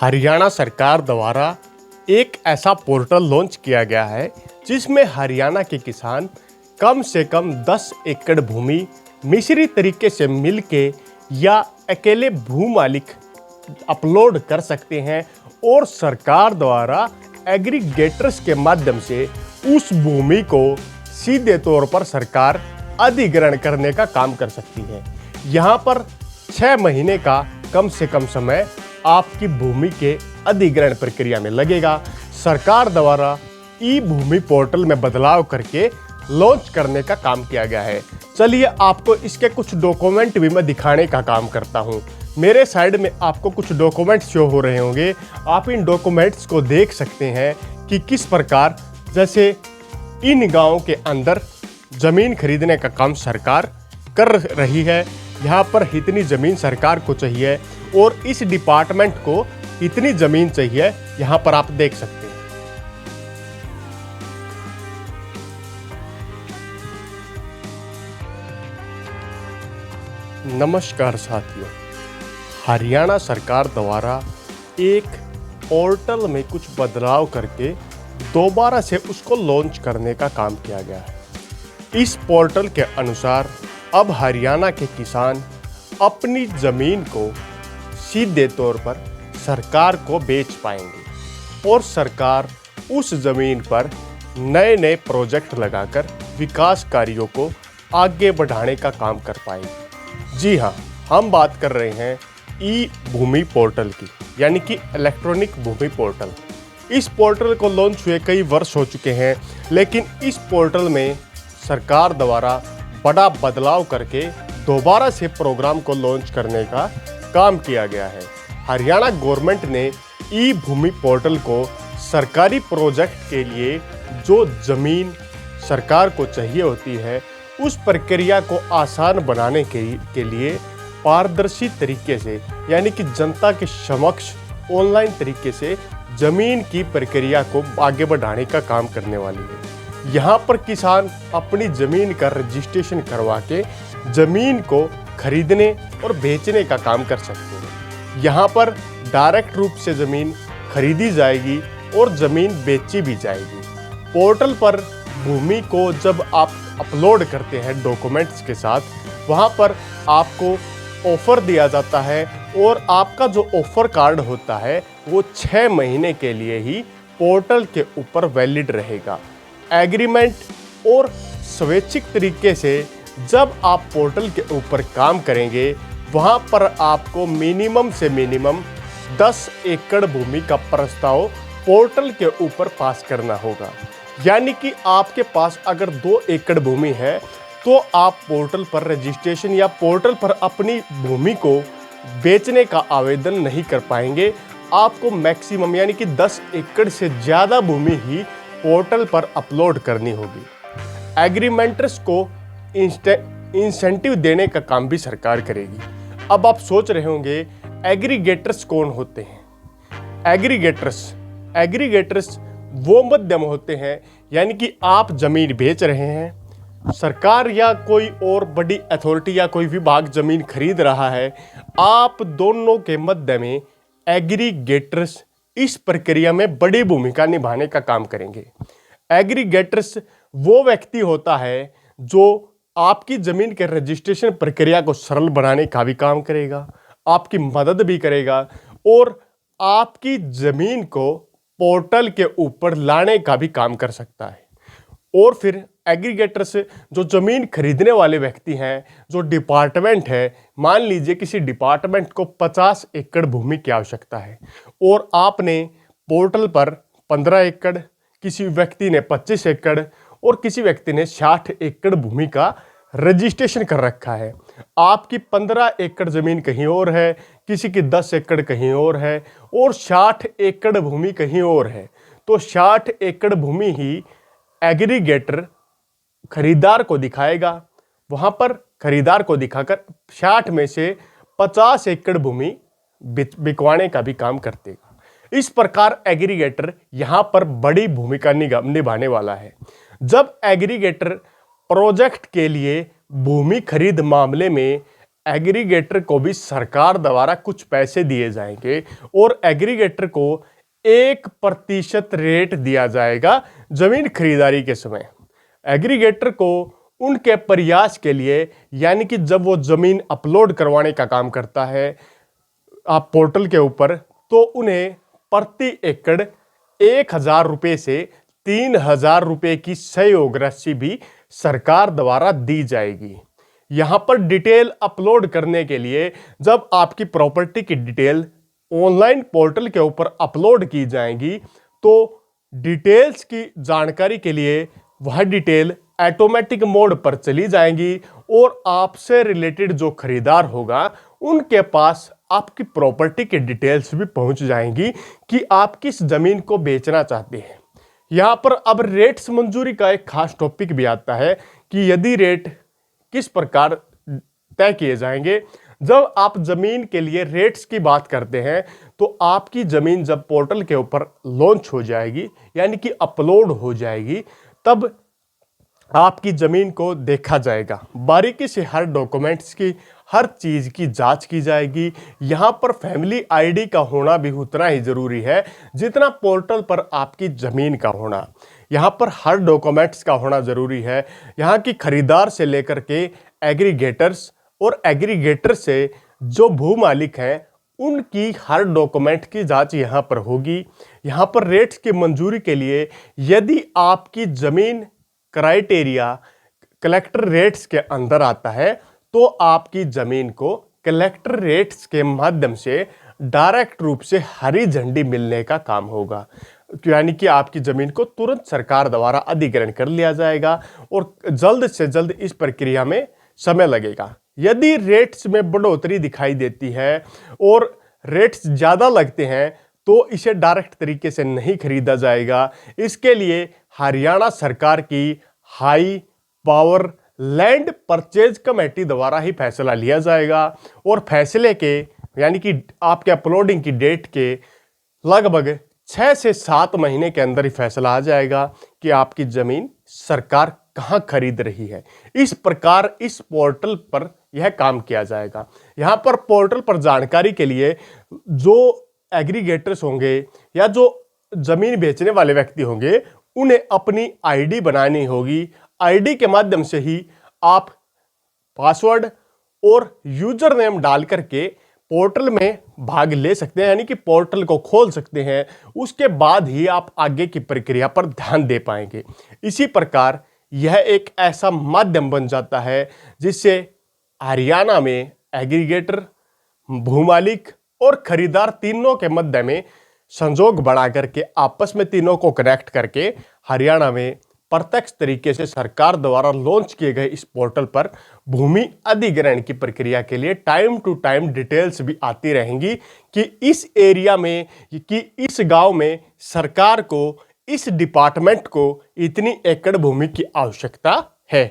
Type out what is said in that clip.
हरियाणा सरकार द्वारा एक ऐसा पोर्टल लॉन्च किया गया है जिसमें हरियाणा के किसान कम से कम 10 एकड़ भूमि मिश्रित तरीके से मिलके या अकेले भू मालिक अपलोड कर सकते हैं और सरकार द्वारा एग्रीगेटर्स के माध्यम से उस भूमि को सीधे तौर पर सरकार अधिग्रहण करने का काम कर सकती है। यहाँ पर 6 महीने का कम से कम समय आपकी भूमि के अधिग्रहण प्रक्रिया में लगेगा। सरकार द्वारा ई भूमि पोर्टल में बदलाव करके लॉन्च करने का काम किया गया है। चलिए आपको इसके कुछ डॉक्यूमेंट भी मैं दिखाने का काम करता हूं। मेरे साइड में आपको कुछ डॉक्यूमेंट्स शो हो रहे होंगे। आप इन डॉक्यूमेंट्स को देख सकते हैं कि किस प्रकार जैसे इन गांवों के अंदर ज़मीन खरीदने का काम सरकार कर रही है। यहाँ पर इतनी ज़मीन सरकार को चाहिए और इस डिपार्टमेंट को इतनी ज़मीन चाहिए, यहाँ पर आप देख सकते हैं। नमस्कार साथियों, हरियाणा सरकार द्वारा एक पोर्टल में कुछ बदलाव करके दोबारा से उसको लॉन्च करने का काम किया गया है। इस पोर्टल के अनुसार अब हरियाणा के किसान अपनी ज़मीन को सीधे तौर पर सरकार को बेच पाएंगे और सरकार उस ज़मीन पर नए नए प्रोजेक्ट लगाकर विकास कार्यों को आगे बढ़ाने का काम कर पाएगी। जी हाँ, हम बात कर रहे हैं ई भूमि पोर्टल की, यानी कि इलेक्ट्रॉनिक भूमि पोर्टल। इस पोर्टल को लॉन्च हुए कई वर्ष हो चुके हैं, लेकिन इस पोर्टल में सरकार द्वारा बड़ा बदलाव करके दोबारा से प्रोग्राम को लॉन्च करने का काम किया गया है। हरियाणा गवर्नमेंट ने ई भूमि पोर्टल को सरकारी प्रोजेक्ट के लिए जो ज़मीन सरकार को चाहिए होती है उस प्रक्रिया को आसान बनाने के लिए पारदर्शी तरीके से, यानी कि जनता के समक्ष ऑनलाइन तरीके से ज़मीन की प्रक्रिया को आगे बढ़ाने का काम करने वाली है। यहाँ पर किसान अपनी ज़मीन का रजिस्ट्रेशन करवा के ज़मीन को खरीदने और बेचने का काम कर सकते हैं। यहाँ पर डायरेक्ट रूप से ज़मीन खरीदी जाएगी और ज़मीन बेची भी जाएगी। पोर्टल पर भूमि को जब आप अपलोड करते हैं डॉक्यूमेंट्स के साथ, वहाँ पर आपको ऑफ़र दिया जाता है और आपका जो ऑफ़र कार्ड होता है वो 6 महीने के लिए ही पोर्टल के ऊपर वैलिड रहेगा। एग्रीमेंट और स्वैच्छिक तरीके से जब आप पोर्टल के ऊपर काम करेंगे, वहाँ पर आपको मिनिमम से मिनिमम 10 एकड़ भूमि का प्रस्ताव पोर्टल के ऊपर पास करना होगा। यानी कि आपके पास अगर 2 एकड़ भूमि है तो आप पोर्टल पर रजिस्ट्रेशन या पोर्टल पर अपनी भूमि को बेचने का आवेदन नहीं कर पाएंगे। आपको मैक्सिमम यानी कि 10 एकड़ से ज़्यादा भूमि ही पोर्टल पर अपलोड करनी होगी। एग्रीमेंटर्स को इंसेंटिव देने का काम भी सरकार करेगी। अब आप सोच रहे होंगे एग्रीगेटर्स कौन होते हैं? एग्रीगेटर्स वो माध्यम होते हैं, यानी कि आप ज़मीन बेच रहे हैं, सरकार या कोई और बड़ी अथॉरिटी या कोई विभाग ज़मीन खरीद रहा है, आप दोनों के मध्य में एग्रीगेटर्स इस प्रक्रिया में बड़ी भूमिका निभाने का काम करेंगे। एग्रीगेटर्स वो व्यक्ति होता है जो आपकी ज़मीन के रजिस्ट्रेशन प्रक्रिया को सरल बनाने का भी काम करेगा, आपकी मदद भी करेगा और आपकी ज़मीन को पोर्टल के ऊपर लाने का भी काम कर सकता है। और फिर एग्रीगेटर्स जो ज़मीन खरीदने वाले व्यक्ति हैं, जो डिपार्टमेंट है, मान लीजिए किसी डिपार्टमेंट को 50 एकड़ भूमि की आवश्यकता है और आपने पोर्टल पर 15 एकड़, किसी व्यक्ति ने 25 एकड़ और किसी व्यक्ति ने 60 एकड़ भूमि का रजिस्ट्रेशन कर रखा है। आपकी 15 एकड़ ज़मीन कहीं और है, किसी की 10 एकड़ कहीं और है और 60 एकड़ भूमि कहीं और है, तो 60 एकड़ भूमि ही एग्रीगेटर खरीदार को दिखाएगा। वहाँ पर खरीदार को दिखाकर 60 में से 50 एकड़ भूमि बिकवाने का भी काम करतेगा। इस प्रकार एग्रीगेटर यहाँ पर बड़ी भूमिका निभाने वाला है। जब एग्रीगेटर प्रोजेक्ट के लिए भूमि खरीद मामले में एग्रीगेटर को भी सरकार द्वारा कुछ पैसे दिए जाएंगे और एग्रीगेटर को 1% रेट दिया जाएगा जमीन खरीदारी के समय। एग्रीगेटर को उनके प्रयास के लिए, यानी कि जब वो जमीन अपलोड करवाने का काम करता है आप पोर्टल के ऊपर, तो उन्हें प्रति एकड़ 1,000 रुपये से 3,000 रुपये की सहयोग राशि भी सरकार द्वारा दी जाएगी। यहां पर डिटेल अपलोड करने के लिए जब आपकी प्रॉपर्टी की डिटेल ऑनलाइन पोर्टल के ऊपर अपलोड की जाएंगी तो डिटेल्स की जानकारी के लिए वह डिटेल ऑटोमेटिक मोड पर चली जाएंगी और आपसे रिलेटेड जो खरीदार होगा उनके पास आपकी प्रॉपर्टी की डिटेल्स भी पहुंच जाएंगी कि आप किस जमीन को बेचना चाहते हैं। यहां पर अब रेट्स मंजूरी का एक खास टॉपिक भी आता है कि यदि रेट किस प्रकार तय किए जाएंगे। जब आप जमीन के लिए रेट्स की बात करते हैं तो आपकी जमीन जब पोर्टल के ऊपर लॉन्च हो जाएगी, यानी कि अपलोड हो जाएगी, तब आपकी जमीन को देखा जाएगा, बारीकी से हर डॉक्यूमेंट्स की, हर चीज की जांच की जाएगी। यहां पर फैमिली आईडी का होना भी उतना ही जरूरी है जितना पोर्टल पर आपकी जमीन का होना। यहां पर हर डॉक्यूमेंट्स का होना जरूरी है। यहां की खरीदार से लेकर के एग्रीगेटर्स और एग्रीगेटर से जो भू मालिक हैं उनकी हर डॉक्यूमेंट की जांच यहां पर होगी। यहां पर रेट्स की मंजूरी के लिए यदि आपकी जमीन क्राइटेरिया कलेक्टर रेट्स के अंदर आता है तो आपकी जमीन को कलेक्टर रेट्स के माध्यम से डायरेक्ट रूप से हरी झंडी मिलने का काम होगा, यानी कि आपकी जमीन को तुरंत सरकार द्वारा अधिग्रहण कर लिया जाएगा और जल्द से जल्द इस प्रक्रिया में समय लगेगा। यदि रेट्स में बढ़ोतरी दिखाई देती है और रेट्स ज्यादा लगते हैं तो इसे डायरेक्ट तरीके से नहीं खरीदा जाएगा। इसके लिए हरियाणा सरकार की high power land purchase committee द्वारा ही फैसला लिया जाएगा और फैसले के, यानी कि आपके अपलोडिंग की डेट के लगभग 6 से 7 महीने के अंदर ही फैसला आ जाएगा कि आपकी जमीन सरकार कहां खरीद रही है। इस प्रकार इस पोर्टल पर यह काम किया जाएगा। यहां पर पोर्टल पर जानकारी के लिए जो एग्रीगेटर्स होंगे या जो जमीन बेचने वाले व्यक्ति होंगे उन्हें अपनी आईडी बनानी होगी। आईडी के माध्यम से ही आप पासवर्ड और यूजर नेम डाल करके पोर्टल में भाग ले सकते हैं, यानी कि पोर्टल को खोल सकते हैं। उसके बाद ही आप आगे की प्रक्रिया पर ध्यान दे पाएंगे। इसी प्रकार यह एक ऐसा माध्यम बन जाता है जिससे हरियाणा में एग्रीगेटर, भूमालिक और खरीदार तीनों के मध्य में संजोग बढ़ा करके आपस में तीनों को कनेक्ट करके हरियाणा में प्रत्यक्ष तरीके से सरकार द्वारा लॉन्च किए गए इस पोर्टल पर भूमि अधिग्रहण की प्रक्रिया के लिए टाइम टू टाइम डिटेल्स भी आती रहेंगी कि इस एरिया में, कि इस गांव में सरकार को, इस डिपार्टमेंट को इतनी एकड़ भूमि की आवश्यकता है।